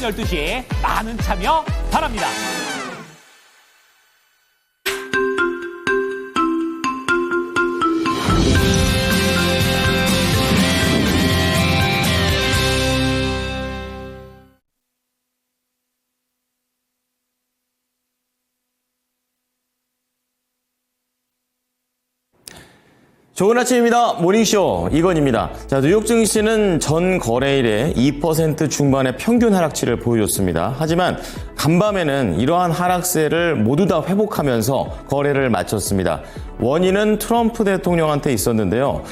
12시 많은 참여 바랍니다. 좋은 아침입니다. 모닝쇼 이건입니다. 자, 뉴욕 증시는 전 거래일에 2% 중반의 평균 하락치를 보여줬습니다. 하지만 간밤에는 이러한 하락세를 모두 다 회복하면서 거래를 마쳤습니다. 원인은 트럼프 대통령한테 있었는데요.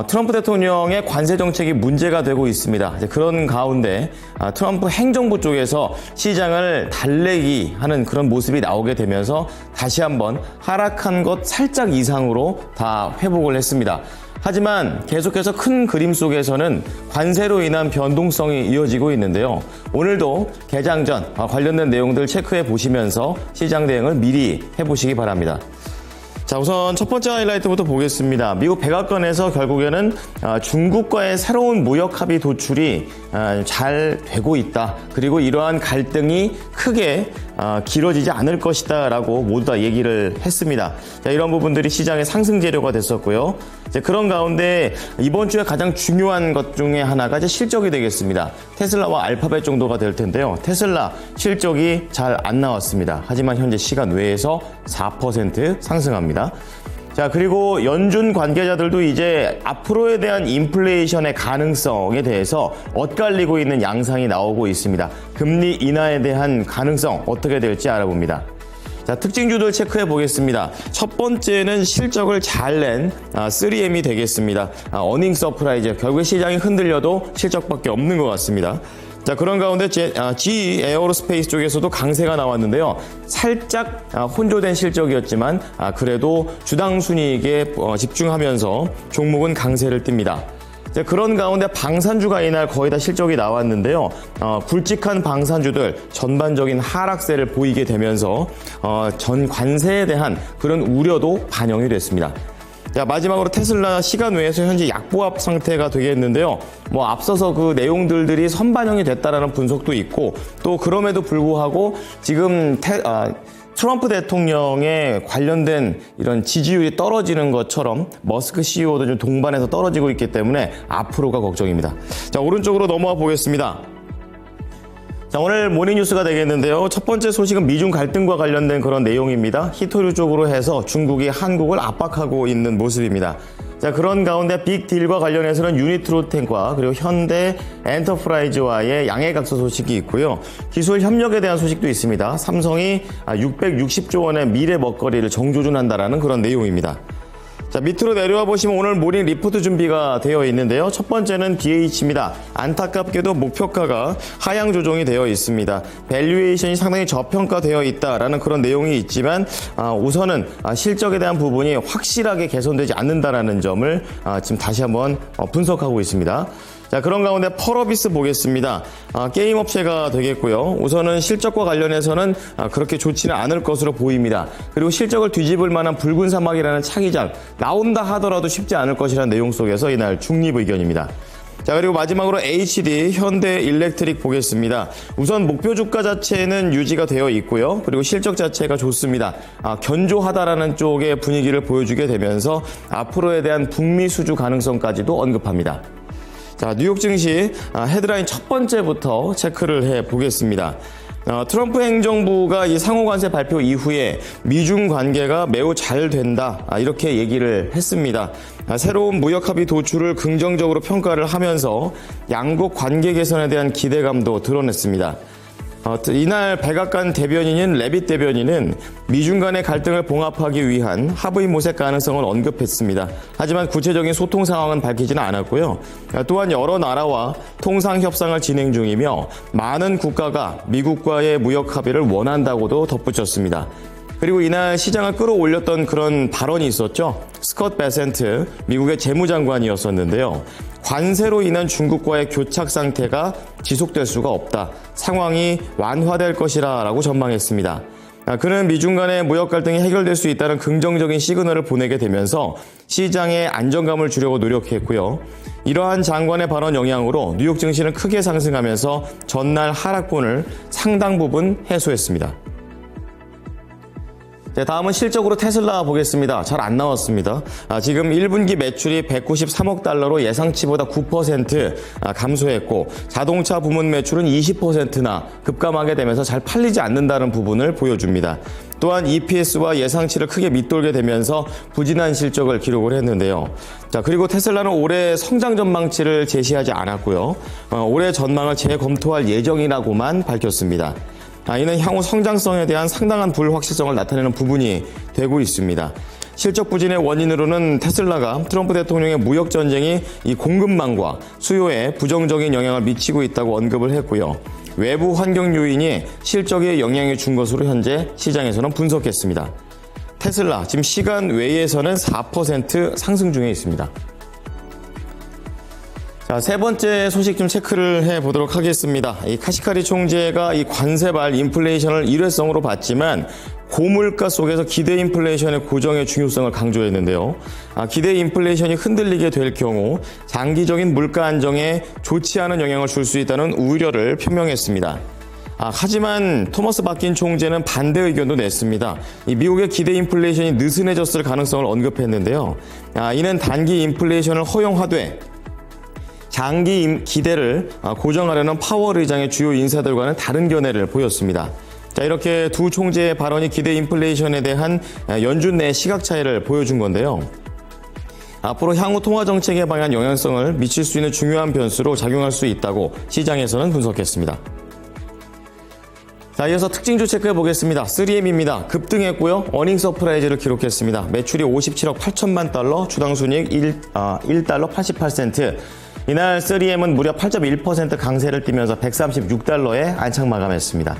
트럼프 대통령의 관세 정책이 문제가 되고 있습니다. 그런 가운데 트럼프 행정부 쪽에서 시장을 달래기 하는 그런 모습이 나오게 되면서 다시 한번 하락한 것 살짝 이상으로 다 회복을 했습니다. 하지만 계속해서 큰 그림 속에서는 관세로 인한 변동성이 이어지고 있는데요. 오늘도 개장 전 관련된 내용들 체크해 보시면서 시장 대응을 미리 해보시기 바랍니다. 자, 우선 첫 번째 하이라이트부터 보겠습니다. 미국 백악관에서 결국에는 중국과의 새로운 무역 합의 도출이 잘 되고 있다. 그리고 이러한 갈등이 크게 길어지지 않을 것이다 라고 모두 다 얘기를 했습니다. 자, 이런 부분들이 시장의 상승 재료가 됐었고요. 그런 가운데 이번 주에 가장 중요한 것 중에 하나가 이제 실적이 되겠습니다. 테슬라와 알파벳 정도가 될 텐데요. 테슬라 실적이 잘 안 나왔습니다. 하지만 현재 시간 외에서 4% 상승합니다. 자, 그리고 연준 관계자들도 이제 앞으로에 대한 인플레이션의 가능성에 대해서 엇갈리고 있는 양상이 나오고 있습니다. 금리 인하에 대한 가능성 어떻게 될지 알아봅니다. 자, 특징주들 체크해 보겠습니다. 첫 번째는 실적을 잘 낸 3M이 되겠습니다. 어닝 서프라이즈. 결국에 시장이 흔들려도 실적밖에 없는 것 같습니다. 자, 그런 가운데 GE 에어로스페이스 쪽에서도 강세가 나왔는데요. 살짝 혼조된 실적이었지만 그래도 주당 순이익에 집중하면서 종목은 강세를 띱니다. 자, 그런 가운데 방산주가 이날 거의 다 실적이 나왔는데요. 굵직한 방산주들 전반적인 하락세를 보이게 되면서 전 관세에 대한 그런 우려도 반영이 됐습니다. 자, 마지막으로 테슬라 시간 외에서 현재 약보합 상태가 되겠는데요. 앞서서 그 내용들이 선반영이 됐다라는 분석도 있고, 또 그럼에도 불구하고 지금 트럼프 대통령에 관련된 이런 지지율이 떨어지는 것처럼 머스크 CEO도 좀 동반해서 떨어지고 있기 때문에 앞으로가 걱정입니다. 자, 오른쪽으로 넘어와 보겠습니다. 자, 오늘 모닝뉴스가 되겠는데요. 첫 번째 소식은 미중 갈등과 관련된 그런 내용입니다. 히토류 쪽으로 해서 중국이 한국을 압박하고 있는 모습입니다. 자, 그런 가운데 빅딜과 관련해서는 유니트로텍과 그리고 현대 엔터프라이즈와의 양해각서 소식이 있고요. 기술 협력에 대한 소식도 있습니다. 삼성이 660조 원의 미래 먹거리를 정조준한다라는 그런 내용입니다. 자, 밑으로 내려와 보시면 오늘 모닝 리포트 준비가 되어 있는데요. 첫 번째는 BH입니다. 안타깝게도 목표가가 하향 조정이 되어 있습니다. 밸류에이션이 상당히 저평가되어 있다라는 그런 내용이 있지만 우선은 실적에 대한 부분이 확실하게 개선되지 않는다라는 점을 지금 다시 한번 분석하고 있습니다. 자, 그런 가운데 펄어비스 보겠습니다. 게임 업체가 되겠고요. 우선은 실적과 관련해서는 그렇게 좋지는 않을 것으로 보입니다. 그리고 실적을 뒤집을 만한 붉은 사막이라는 차기작 나온다 하더라도 쉽지 않을 것이라는 내용 속에서 이날 중립 의견입니다. 자, 그리고 마지막으로 HD 현대 일렉트릭 보겠습니다. 우선 목표 주가 자체는 유지가 되어 있고요. 그리고 실적 자체가 좋습니다. 견조하다라는 쪽의 분위기를 보여주게 되면서 앞으로에 대한 북미 수주 가능성까지도 언급합니다. 자, 뉴욕 증시 헤드라인 첫 번째부터 체크를 해 보겠습니다. 트럼프 행정부가 이 상호관세 발표 이후에 미중 관계가 매우 잘 된다, 이렇게 얘기를 했습니다. 새로운 무역 합의 도출을 긍정적으로 평가를 하면서 양국 관계 개선에 대한 기대감도 드러냈습니다. 이날 백악관 대변인인 레빗 대변인은 미중 간의 갈등을 봉합하기 위한 합의 모색 가능성을 언급했습니다. 하지만 구체적인 소통 상황은 밝히지는 않았고요. 또한 여러 나라와 통상 협상을 진행 중이며 많은 국가가 미국과의 무역 합의를 원한다고도 덧붙였습니다. 그리고 이날 시장을 끌어올렸던 그런 발언이 있었죠. 스콧 베센트 미국의 재무장관이었었는데요. 관세로 인한 중국과의 교착 상태가 지속될 수가 없다. 상황이 완화될 것이라고 전망했습니다. 그는 미중 간의 무역 갈등이 해결될 수 있다는 긍정적인 시그널을 보내게 되면서 시장의 안정감을 주려고 노력했고요. 이러한 장관의 발언 영향으로 뉴욕 증시는 크게 상승하면서 전날 하락분을 상당 부분 해소했습니다. 다음은 실적으로 테슬라 보겠습니다. 잘 안 나왔습니다. 지금 1분기 매출이 193억 달러로 예상치보다 9% 감소했고 자동차 부문 매출은 20%나 급감하게 되면서 잘 팔리지 않는다는 부분을 보여줍니다. 또한 EPS와 예상치를 크게 밑돌게 되면서 부진한 실적을 기록을 했는데요. 그리고 테슬라는 올해 성장 전망치를 제시하지 않았고요. 올해 전망을 재검토할 예정이라고만 밝혔습니다. 이는 향후 성장성에 대한 상당한 불확실성을 나타내는 부분이 되고 있습니다. 실적 부진의 원인으로는 테슬라가 트럼프 대통령의 무역 전쟁이 이 공급망과 수요에 부정적인 영향을 미치고 있다고 언급을 했고요. 외부 환경 요인이 실적에 영향을 준 것으로 현재 시장에서는 분석했습니다. 테슬라 지금 시간 외에서는 4% 상승 중에 있습니다. 세 번째 소식 좀 체크를 해보도록 하겠습니다. 이 카시카리 총재가 이 관세발 인플레이션을 일회성으로 봤지만 고물가 속에서 기대 인플레이션의 고정의 중요성을 강조했는데요. 기대 인플레이션이 흔들리게 될 경우 장기적인 물가 안정에 좋지 않은 영향을 줄 수 있다는 우려를 표명했습니다. 하지만 토머스 바킨 총재는 반대 의견도 냈습니다. 이 미국의 기대 인플레이션이 느슨해졌을 가능성을 언급했는데요. 이는 단기 인플레이션을 허용하되 장기 기대를 고정하려는 파월 의장의 주요 인사들과는 다른 견해를 보였습니다. 이렇게 두 총재의 발언이 기대 인플레이션에 대한 연준 내 시각 차이를 보여준 건데요. 앞으로 향후 통화 정책에 방한 영향성을 미칠 수 있는 중요한 변수로 작용할 수 있다고 시장에서는 분석했습니다. 이어서 특징주 체크해 보겠습니다. 3M입니다. 급등했고요. 어닝 서프라이즈를 기록했습니다. 매출이 57억 8천만 달러, 주당 순이익 1달러 88센트. 이날 3M은 무려 8.1% 강세를 띠면서 136달러에 안착 마감했습니다.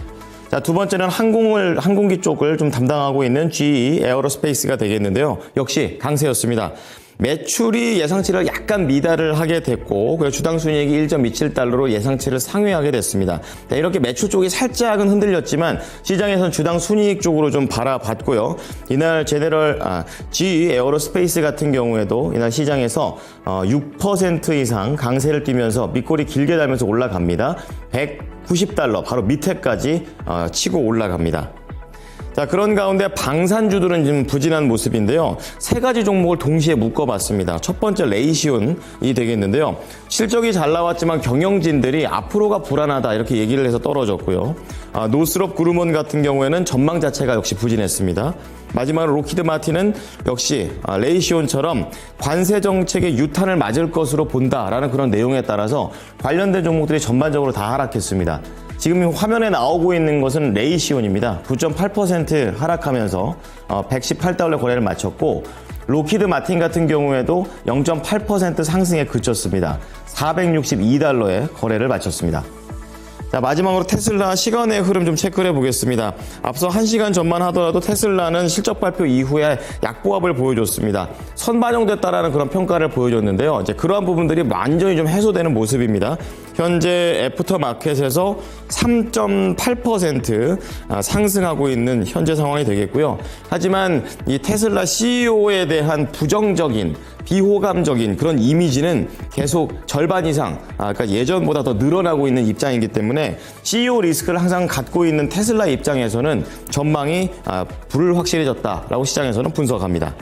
두 번째는 항공기 쪽을 좀 담당하고 있는 GE 에어로스페이스가 되겠는데요. 역시 강세였습니다. 매출이 예상치를 약간 미달을 하게 됐고 주당 순이익이 1.27달러로 예상치를 상회하게 됐습니다. 이렇게 매출 쪽이 살짝은 흔들렸지만 시장에서는 주당 순이익 쪽으로 좀 바라봤고요. 이날 GE 에어로스페이스 같은 경우에도 이날 시장에서 6% 이상 강세를 띠면서 밑골이 길게 달면서 올라갑니다. 190달러 바로 밑에까지 치고 올라갑니다. 그런 가운데 방산주들은 지금 부진한 모습인데요. 세 가지 종목을 동시에 묶어봤습니다. 첫 번째 레이시온이 되겠는데요. 실적이 잘 나왔지만 경영진들이 앞으로가 불안하다 이렇게 얘기를 해서 떨어졌고요. 노스롭 그루먼 같은 경우에는 전망 자체가 역시 부진했습니다. 마지막으로 로키드 마틴은 역시 레이시온처럼 관세 정책의 유탄을 맞을 것으로 본다라는 그런 내용에 따라서 관련된 종목들이 전반적으로 다 하락했습니다. 지금 화면에 나오고 있는 것은 레이시온입니다. 9.8% 하락하면서 118달러 거래를 마쳤고 로키드 마틴 같은 경우에도 0.8% 상승에 그쳤습니다. 462달러에 거래를 마쳤습니다. 마지막으로 테슬라 시간의 흐름 좀 체크를 해보겠습니다. 앞서 1시간 전만 하더라도 테슬라는 실적 발표 이후에 약보합을 보여줬습니다. 선반영됐다라는 그런 평가를 보여줬는데요. 이제 그러한 부분들이 완전히 좀 해소되는 모습입니다. 현재 애프터마켓에서 3.8% 상승하고 있는 현재 상황이 되겠고요. 하지만 이 테슬라 CEO에 대한 부정적인 비호감적인 그런 이미지는 계속 절반 이상 그러니까 예전보다 더 늘어나고 있는 입장이기 때문에 CEO 리스크를 항상 갖고 있는 테슬라 입장에서는 전망이 불확실해졌다라고 시장에서는 분석합니다.